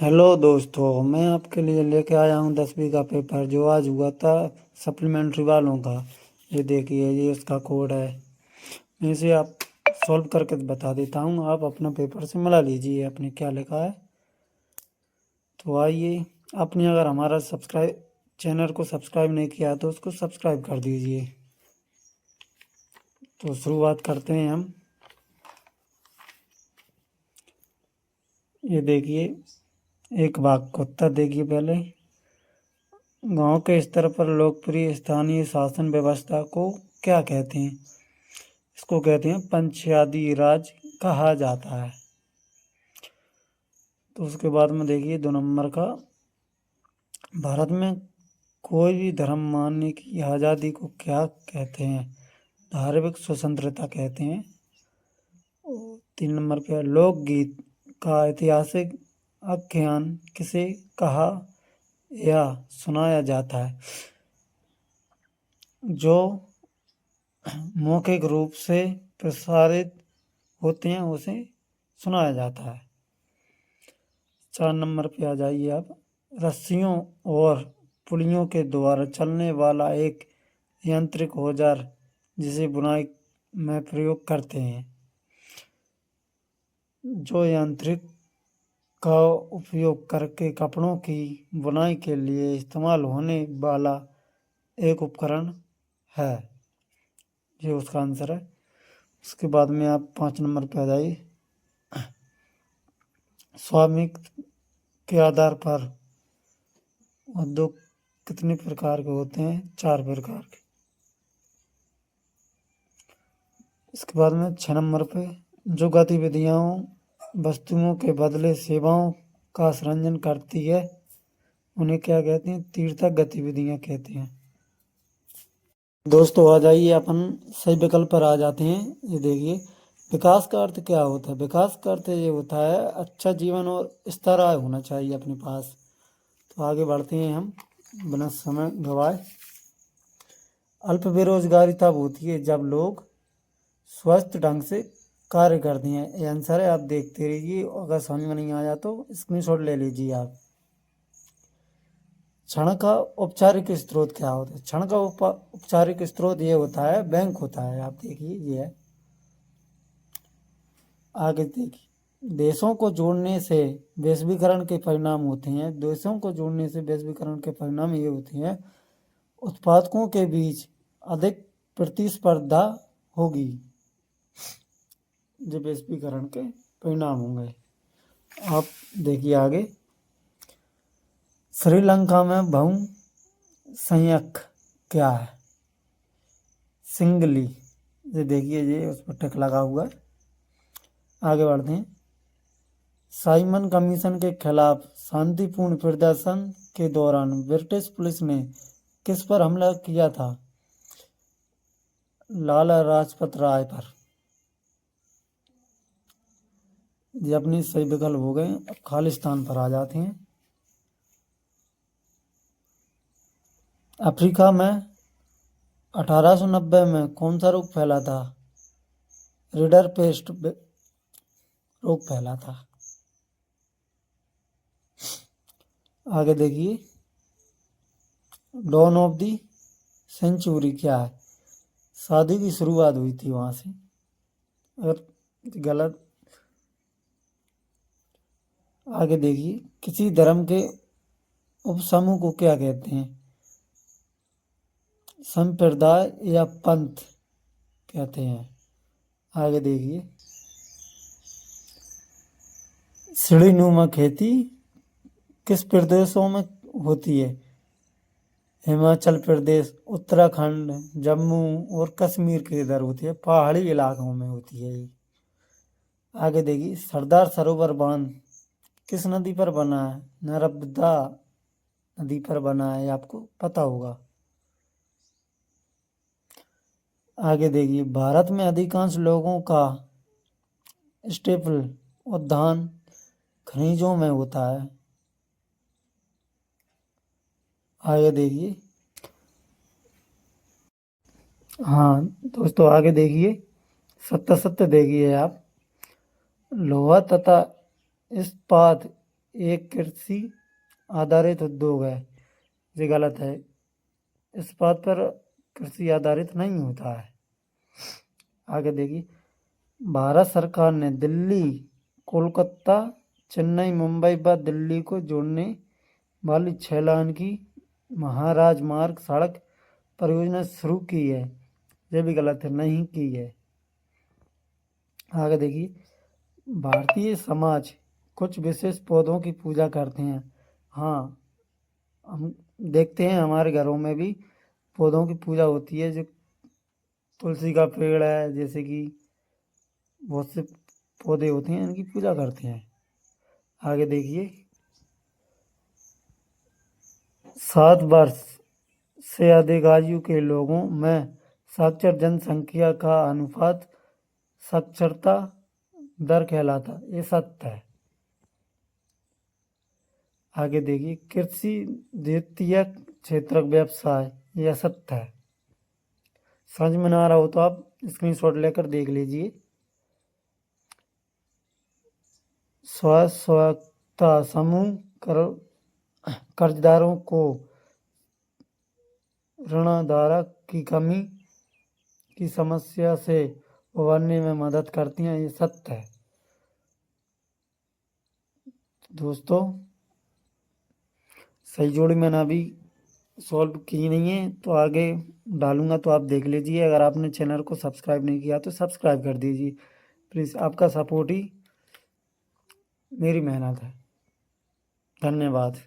Hello दोस्तों, मैं आपके लिए लेके आया हूँ 10वीं का पेपर जो आज हुआ था सप्लीमेंट्री वालों का। ये देखिए, ये इसका कोड है। मैं इसे आप सॉल्व करके बता देता हूँ, आप अपना पेपर से मिला लीजिए आपने क्या लिखा है। तो आइए, आपने अगर हमारा सब्सक्राइब चैनल को सब्सक्राइब नहीं किया तो उसको सब्सक्राइब कर दीजिए। तो शुरुआत करते हैं हम। ये देखिए, एक वाक्य का उत्तर देखिए पहले। गांव के स्तर पर लोकप्रिय स्थानीय शासन व्यवस्था को क्या कहते हैं? इसको कहते हैं पंचायती राज कहा जाता है। तो उसके बाद में देखिए 2 नंबर का, भारत में कोई भी धर्म मानने की आज़ादी को क्या कहते हैं? धार्मिक स्वतंत्रता कहते हैं। और 3 नंबर पे, लोकगीत का ऐतिहासिक आख्यान किसे कहा या सुनाया जाता है? जो मौखिक रूप से प्रसारित होते हैं उसे सुनाया जाता है। 4 नंबर पे आ जाइए आप। रस्सियों और पुलियों के द्वारा चलने वाला एक यांत्रिक औजार जिसे बुनाई में प्रयोग करते हैं। जो यांत्रिक का उपयोग करके कपड़ों की बुनाई के लिए इस्तेमाल होने वाला एक उपकरण है। ये उसका आंसर है। उसके बाद में आप 5 नंबर पे आ जाइए। स्वामित्व के आधार पर उद्योग कितने प्रकार के होते हैं? 4 प्रकार के। इसके बाद में 6 नंबर पे, जो गतिविधियां वस्तुओं के बदले सेवाओं का सृजन करती है उन्हें क्या कहते हैं? तीर्थक गतिविधियां कहते हैं। दोस्तों आ जाइए, अपन सही विकल्प पर आ जाते हैं। ये देखिए, विकास का अर्थ क्या होता है? विकास का अर्थ ये होता है अच्छा जीवन और स्तर आय होना चाहिए अपने पास। तो आगे बढ़ते हैं हम बिना समय गवाए। अल्प बेरोजगारी तब होती है जब लोग स्वस्थ ढंग से कार्य करते हैं। ये आंसर है, आप देखते रहिए, अगर समझ में नहीं आया तो स्क्रीनशॉट ले लीजिए आप। क्षण का औपचारिक स्रोत क्या होता है? क्षण का औपचारिक स्रोत ये होता है, बैंक होता है। आप देखिए, ये है। आगे देखिए, देशों को जोड़ने से वैश्वीकरण के परिणाम होते हैं। देशों को जोड़ने से वैश्वीकरण के परिणाम ये होते हैं, उत्पादकों के बीच अधिक प्रतिस्पर्धा होगी। जब वैश्वीकरण के परिणाम होंगे। आप देखिए आगे, श्रीलंका में बहुसंख्यक क्या है? सिंगली। ये देखिए, ये उस पर टिक लगा हुआ है। आगे बढ़ते हैं। साइमन कमीशन के खिलाफ शांतिपूर्ण प्रदर्शन के दौरान ब्रिटिश पुलिस ने किस पर हमला किया था? लाला लाजपत राय पर। ये अपने सही विकल्प हो गए। अब खालिस्तान पर आ जाते हैं। अफ्रीका में 1890 में कौन सा रोग फैला था? रिडर पेस्ट रोग फैला था। आगे देखिए, डॉन ऑफ दी सेंचुरी क्या है? शादी की शुरुआत हुई थी वहां से। अगर गलत। आगे देखिए, किसी धर्म के उपसमूह को क्या कहते हैं? संप्रदाय या पंथ कहते हैं। आगे देखिए, सीढ़ीनुमा खेती किस प्रदेशों में होती है? हिमाचल प्रदेश, उत्तराखंड, जम्मू और कश्मीर के इधर होती है, पहाड़ी इलाकों में होती है ये। आगे देखिए, सरदार सरोवर बांध किस नदी पर बना है? नर्मदा नदी पर बना है, आपको पता होगा। आगे देखिए, भारत में अधिकांश लोगों का स्टेपल उद्यान खनिजों में होता है। आगे देखिए, हाँ दोस्तों आगे देखिए, सत्य सत्य देखिए आप। लोहा तथा इस्पात एक कृषि आधारित उद्योग है। ये गलत है। इस बात पर कृषि आधारित नहीं होता है। आगे देखिए, भारत सरकार ने दिल्ली, कोलकाता, चेन्नई, मुंबई व दिल्ली को जोड़ने वाली 6 लाइन की महाराजमार्ग सड़क परियोजना शुरू की है। ये भी गलत है, नहीं की है। आगे देखिए, भारतीय समाज कुछ विशेष पौधों की पूजा करते हैं। हाँ, हम देखते हैं हमारे घरों में भी पौधों की पूजा होती है। जो तुलसी का पेड़ है, जैसे कि बहुत से पौधे होते हैं, इनकी पूजा करते हैं। आगे देखिए, 7 वर्ष से अधिक आयु के लोगों में साक्षर जनसंख्या का अनुपात साक्षरता दर कहलाता है। ये सत्य है। आगे देखिए, कृषि द्वितीयक क्षेत्रक व्यवसाय, ये असत्य है। समझ में ना आ रहा हो तो आप स्क्रीनशॉट लेकर देख लीजिए। स्वायत्तता समूह कर्जदारों को ऋणधारक की कमी की समस्या से उबरने में मदद करती हैं। ये सत्य है। दोस्तों, सही जोड़ी मैंने अभी सॉल्व की नहीं है, तो आगे डालूंगा, तो आप देख लीजिए। अगर आपने चैनल को सब्सक्राइब नहीं किया तो सब्सक्राइब कर दीजिए प्लीज़। आपका सपोर्ट ही मेरी मेहनत है। धन्यवाद।